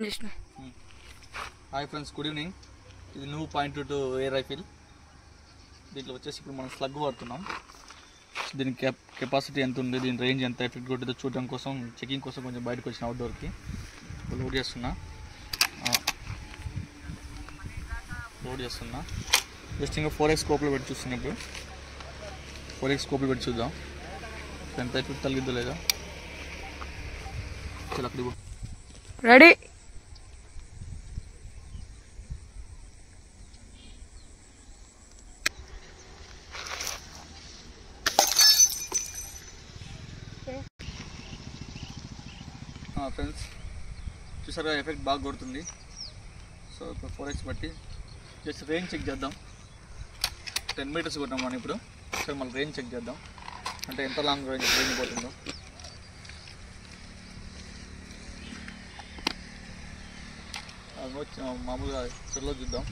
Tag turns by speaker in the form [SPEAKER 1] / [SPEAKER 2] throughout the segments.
[SPEAKER 1] Hi friends, good evening. ఇది new .22 air rifle. దీంట్లో వచ్చేసి ఇప్పుడు మనం స్లగ్ వాడుతున్నాం. దీని కెపాసిటీ ఎంత ఉంది, దీని రేంజ్ ఎంత ఎఫెక్ట్ కొట్టిందో చూడడం కోసం, చెకింగ్ కోసం కొంచెం బయటకు వచ్చిన అవుట్డోర్కి లోడ్ చేస్తున్నా. జస్ట్ ఇంకా 4x స్కోప్లో పెట్టి చూస్తున్నా. ఇప్పుడు 4x స్కోప్లో పెట్టి చూద్దాం ఎంత ఎఫెక్ట్ తగ్గిద్దో లేదా. చలో అక్కడికి
[SPEAKER 2] రెడీ.
[SPEAKER 1] ఫ్రెండ్స్ చూసారా, ఎఫెక్ట్ బాగా కొడుతుంది. సో ఇప్పుడు 4x బట్టి జస్ట్ రేంజ్ చెక్ చేద్దాం. 10 మీటర్స్ కొట్టాం మనం ఇప్పుడు. సరే మళ్ళీ రేంజ్ చెక్ చేద్దాం, అంటే ఎంత లాంగ్ రేంజ్ పోతుందో. మామూలుగా సెల్లో చూద్దాం.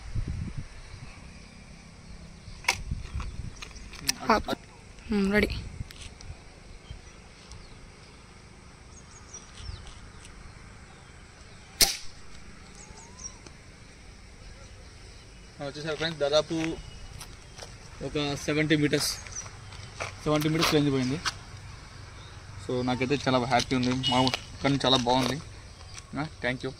[SPEAKER 2] రెడీ.
[SPEAKER 1] వచ్చేసరి ఫ్రెండ్స్ దాదాపు ఒక 70 మీటర్స్ రేంజ్ పోయింది. సో నాకైతే చాలా హ్యాపీ ఉంది. మా కానీ చాలా బాగుంది. Thank you.